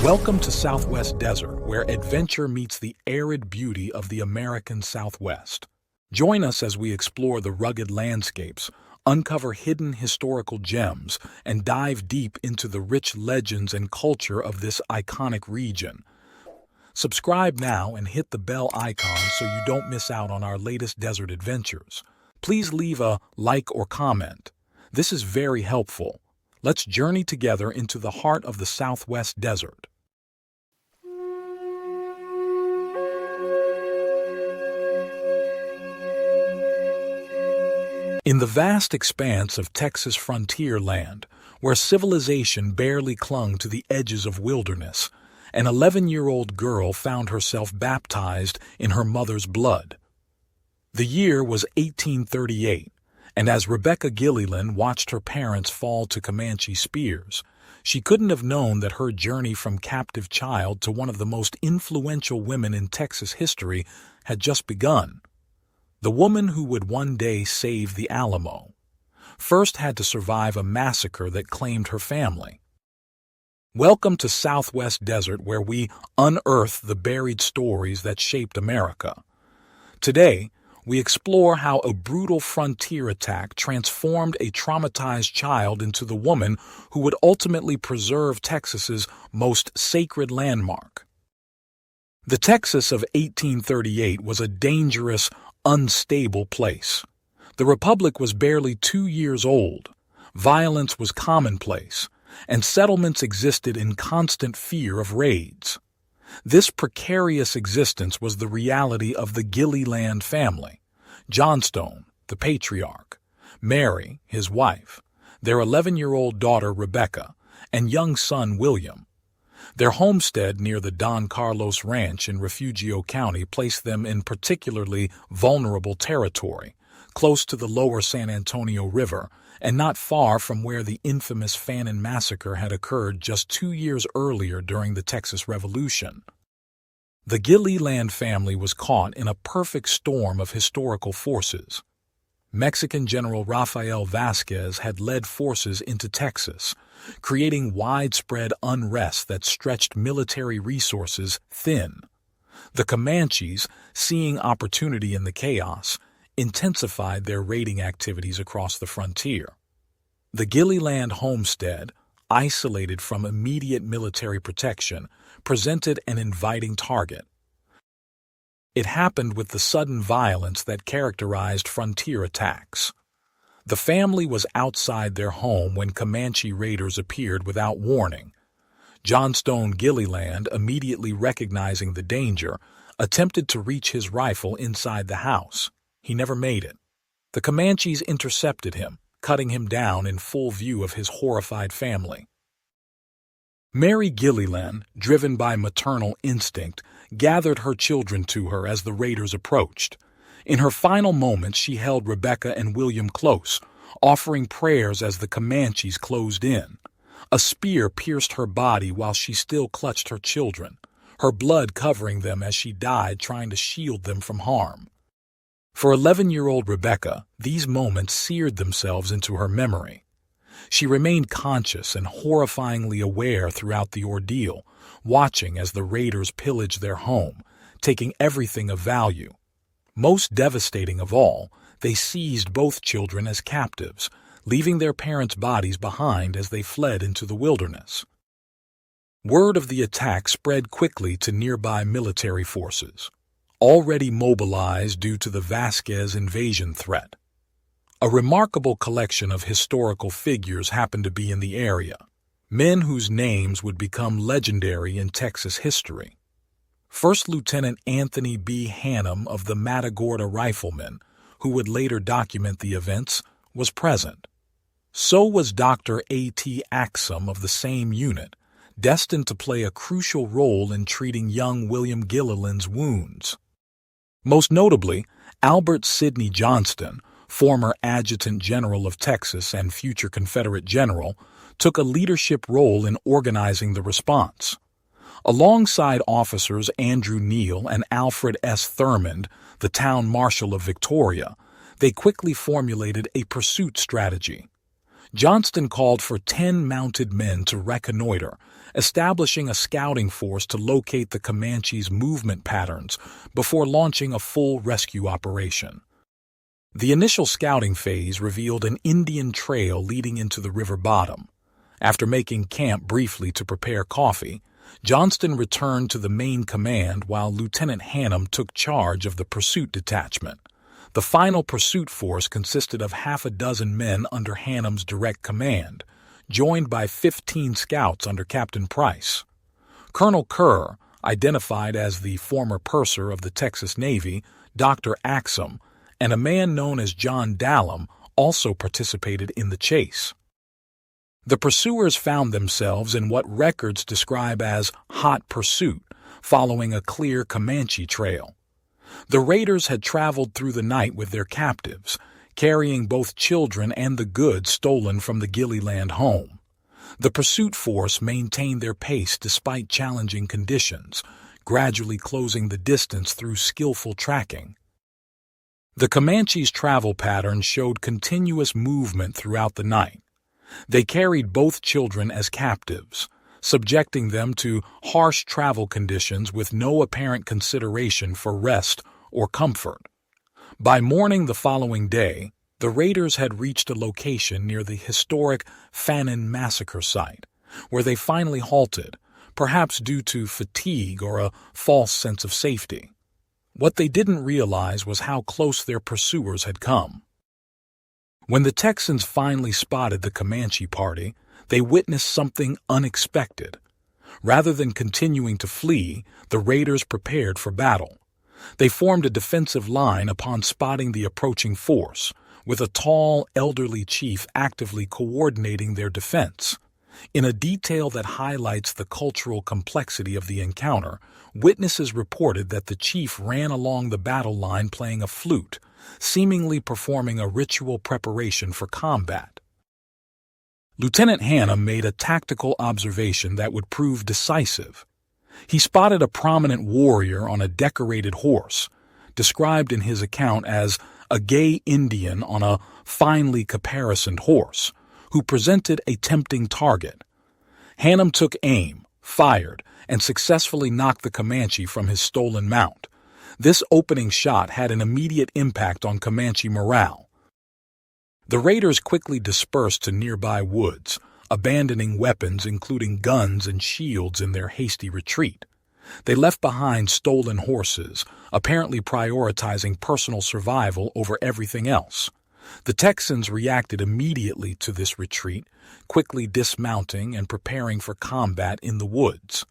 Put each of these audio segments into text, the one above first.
Welcome to Southwest Desert, where adventure meets the arid beauty of the American Southwest. Join us as we explore the rugged landscapes, uncover hidden historical gems, and dive deep into the rich legends and culture of this iconic region. Subscribe now and hit the bell icon so you don't miss out on our latest desert adventures. Please leave a like or comment. This is very helpful. Let's journey together into the heart of the Southwest Desert. In the vast expanse of Texas frontier land, where civilization barely clung to the edges of wilderness, an 11-year-old girl found herself baptized in her mother's blood. The year was 1838, and as Rebecca Gilleland watched her parents fall to Comanche spears, she couldn't have known that her journey from captive child to one of the most influential women in Texas history had just begun. The woman who would one day save the Alamo first had to survive a massacre that claimed her family. Welcome to Southwest Desert, where we unearth the buried stories that shaped America. Today, we explore how a brutal frontier attack transformed a traumatized child into the woman who would ultimately preserve Texas's most sacred landmark. The Texas of 1838 was a dangerous, unstable place. The Republic was barely 2 years old. Violence was commonplace, and settlements existed in constant fear of raids. This precarious existence was the reality of the Gilleland family: Johnston, the patriarch; Mary, his wife; their 11-year-old daughter Rebecca; and young son William. Their homestead near the Don Carlos Ranch in Refugio County placed them in particularly vulnerable territory, close to the lower San Antonio River and not far from where the infamous Family Massacre had occurred just 2 years earlier during the Texas Revolution. The Gilleland family was caught in a perfect storm of historical forces. Mexican General Rafael Vasquez had led forces into Texas, creating widespread unrest that stretched military resources thin. The Comanches, seeing opportunity in the chaos, intensified their raiding activities across the frontier. The Gilleland homestead, isolated from immediate military protection, presented an inviting target. It happened with the sudden violence that characterized frontier attacks. The family was outside their home when Comanche raiders appeared without warning. Johnston Gilleland, immediately recognizing the danger, attempted to reach his rifle inside the house. He never made it. The Comanches intercepted him, cutting him down in full view of his horrified family. Mary Gilleland, driven by maternal instinct, gathered her children to her as the raiders approached. In her final moments, she held Rebecca and William close, offering prayers as the Comanches closed in. A spear pierced her body while she still clutched her children, her blood covering them as she died trying to shield them from harm. For 11-year-old Rebecca, these moments seared themselves into her memory. She remained conscious and horrifyingly aware throughout the ordeal, watching as the raiders pillaged their home, taking everything of value. Most devastating of all, they seized both children as captives, leaving their parents' bodies behind as they fled into the wilderness. Word of the attack spread quickly to nearby military forces, already mobilized due to the Vasquez invasion threat. A remarkable collection of historical figures happened to be in the area, men whose names would become legendary in Texas history. First Lieutenant Anthony B. Hannum of the Matagorda Riflemen, who would later document the events, was present. So was Dr. A.T. Axum of the same unit, destined to play a crucial role in treating young William Gilleland's wounds. Most notably, Albert Sidney Johnston, former Adjutant General of Texas and future Confederate general, took a leadership role in organizing the response. Alongside officers Andrew Neal and Alfred S. Thurmond, the town marshal of Victoria, they quickly formulated a pursuit strategy. Johnston called for 10 mounted men to reconnoiter, establishing a scouting force to locate the Comanches' movement patterns before launching a full rescue operation. The initial scouting phase revealed an Indian trail leading into the river bottom. After making camp briefly to prepare coffee, Johnston returned to the main command while Lieutenant Hannum took charge of the pursuit detachment. The final pursuit force consisted of half a dozen men under Hannum's direct command, joined by 15 scouts under Captain Price. Colonel Kerr, identified as the former purser of the Texas Navy, Dr. Axum, and a man known as John Dallam also participated in the chase. The pursuers found themselves in what records describe as hot pursuit, following a clear Comanche trail. The raiders had traveled through the night with their captives, carrying both children and the goods stolen from the Gilleland home. The pursuit force maintained their pace despite challenging conditions, gradually closing the distance through skillful tracking. The Comanches' travel pattern showed continuous movement throughout the night. They carried both children as captives, subjecting them to harsh travel conditions with no apparent consideration for rest or comfort. By morning the following day, the raiders had reached a location near the historic Family Massacre site, where they finally halted, perhaps due to fatigue or a false sense of safety. What they didn't realize was how close their pursuers had come. When the Texans finally spotted the Comanche party, they witnessed something unexpected. Rather than continuing to flee, the raiders prepared for battle. They formed a defensive line upon spotting the approaching force, with a tall, elderly chief actively coordinating their defense. In a detail that highlights the cultural complexity of the encounter, witnesses reported that the chief ran along the battle line playing a flute, seemingly performing a ritual preparation for combat. Lieutenant Hannum made a tactical observation that would prove decisive. He spotted a prominent warrior on a decorated horse, described in his account as a gay Indian on a finely caparisoned horse, who presented a tempting target. Hannum took aim, fired, and successfully knocked the Comanche from his stolen mount. This opening shot had an immediate impact on Comanche morale. The raiders quickly dispersed to nearby woods, abandoning weapons including guns and shields in their hasty retreat. They left behind stolen horses, apparently prioritizing personal survival over everything else. The Texans reacted immediately to this retreat, quickly dismounting and preparing for combat in the woods.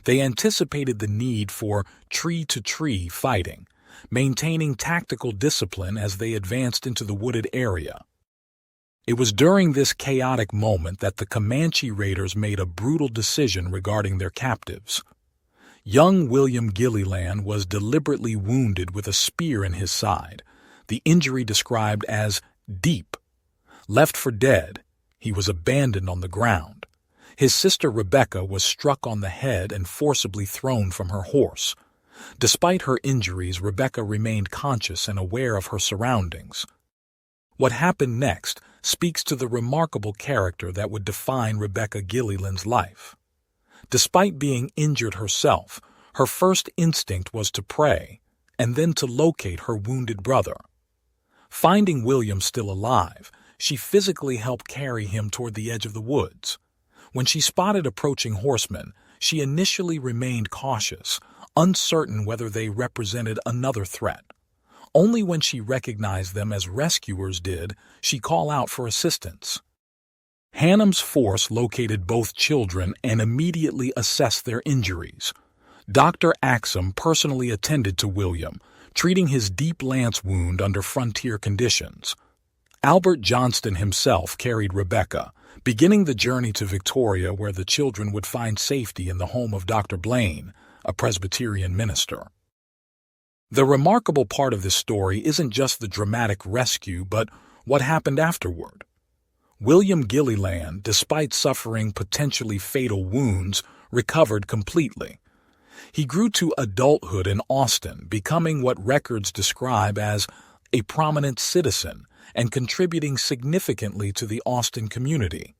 They anticipated the need for tree-to-tree fighting, maintaining tactical discipline as they advanced into the wooded area. It was during this chaotic moment that the Comanche raiders made a brutal decision regarding their captives. Young William Gilleland was deliberately wounded with a spear in his side, the injury described as deep. Left for dead, he was abandoned on the ground. His sister Rebecca was struck on the head and forcibly thrown from her horse. Despite her injuries, Rebecca remained conscious and aware of her surroundings. What happened next speaks to the remarkable character that would define Rebecca Gilleland's life. Despite being injured herself, her first instinct was to pray and then to locate her wounded brother. Finding William still alive, she physically helped carry him toward the edge of the woods. When she spotted approaching horsemen, she initially remained cautious, uncertain whether they represented another threat. Only when she recognized them as rescuers did she call out for assistance. Hannum's force located both children and immediately assessed their injuries. Dr. Axum personally attended to William, treating his deep lance wound under frontier conditions. Albert Johnston himself carried Rebecca, beginning the journey to Victoria, where the children would find safety in the home of Dr. Blaine, a Presbyterian minister. The remarkable part of this story isn't just the dramatic rescue, but what happened afterward. William Gilleland, despite suffering potentially fatal wounds, recovered completely. He grew to adulthood in Austin, becoming what records describe as a prominent citizen and contributing significantly to the Austin community.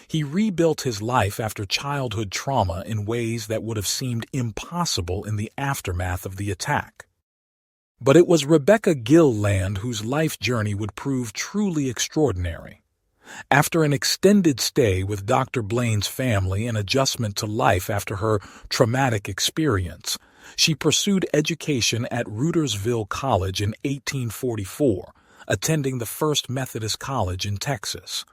He rebuilt his life after childhood trauma in ways that would have seemed impossible in the aftermath of the attack. But it was Rebecca Gilleland whose life journey would prove truly extraordinary. After an extended stay with Dr. Blaine's family and adjustment to life after her traumatic experience, she pursued education at Rudersville College in 1844, attending the First Methodist College in Texas.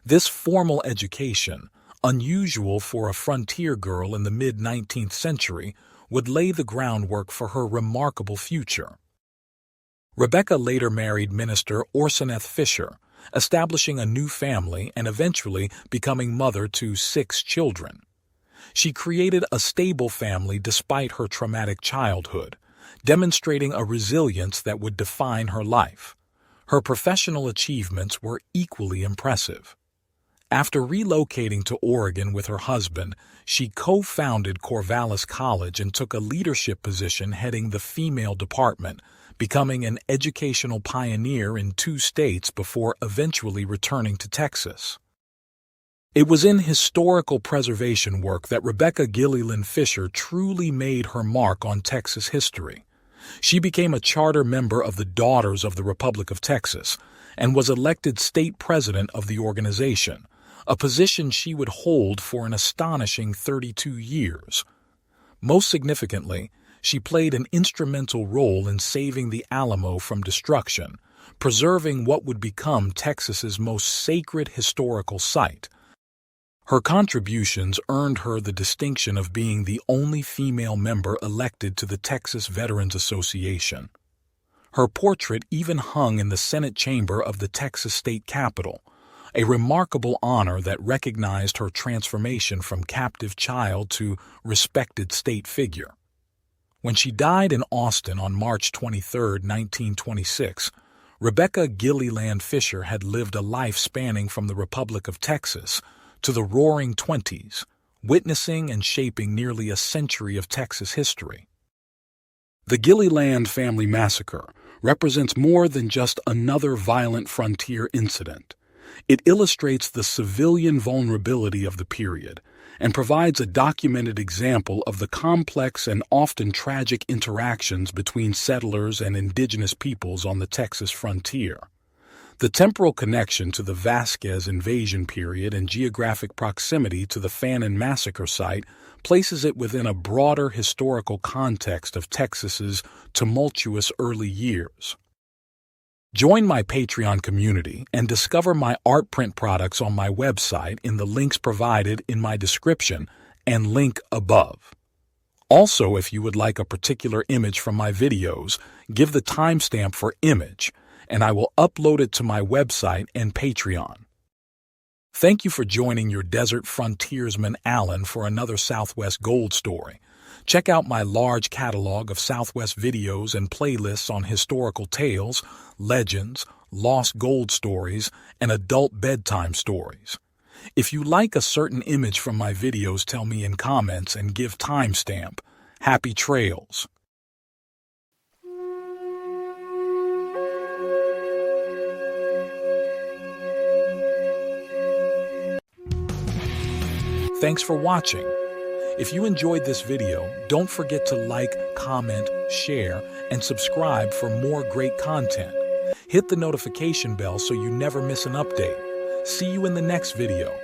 This formal education, unusual for a frontier girl in the mid-19th century, would lay the groundwork for her remarkable future. Rebecca later married minister Orseneth Fisher, establishing a new family and eventually becoming mother to 6 children. She created a stable family despite her traumatic childhood, demonstrating a resilience that would define her life. Her professional achievements were equally impressive. After relocating to Oregon with her husband, she co-founded Corvallis College and took a leadership position heading the female department, becoming an educational pioneer in 2 states before eventually returning to Texas. It was in historical preservation work that Rebecca Gilleland Fisher truly made her mark on Texas history. She became a charter member of the Daughters of the Republic of Texas and was elected state president of the organization, a position she would hold for an astonishing 32 years. Most significantly, she played an instrumental role in saving the Alamo from destruction, preserving what would become Texas's most sacred historical site. Her contributions earned her the distinction of being the only female member elected to the Texas Veterans Association. Her portrait even hung in the Senate chamber of the Texas State Capitol, a remarkable honor that recognized her transformation from captive child to respected state figure. When she died in Austin on March 23, 1926, Rebecca Gilleland Fisher had lived a life spanning from the Republic of Texas to the Roaring Twenties, witnessing and shaping nearly a century of Texas history. The Gilleland Family Massacre represents more than just another violent frontier incident. It illustrates the civilian vulnerability of the period and provides a documented example of the complex and often tragic interactions between settlers and indigenous peoples on the Texas frontier. The temporal connection to the Vasquez invasion period and geographic proximity to the Fannin massacre site places it within a broader historical context of Texas's tumultuous early years. Join my Patreon community and discover my art print products on my website in the links provided in my description and link above. Also, if you would like a particular image from my videos, give the timestamp for image, and I will upload it to my website and Patreon. Thank you for joining your desert frontiersman Alan for another Southwest Gold story. Check out my large catalog of Southwest videos and playlists on historical tales, legends, lost gold stories, and adult bedtime stories. If you like a certain image from my videos, tell me in comments and give timestamp. Happy trails! Thanks for watching. If you enjoyed this video, don't forget to like, comment, share, and subscribe for more great content. Hit the notification bell so you never miss an update. See you in the next video.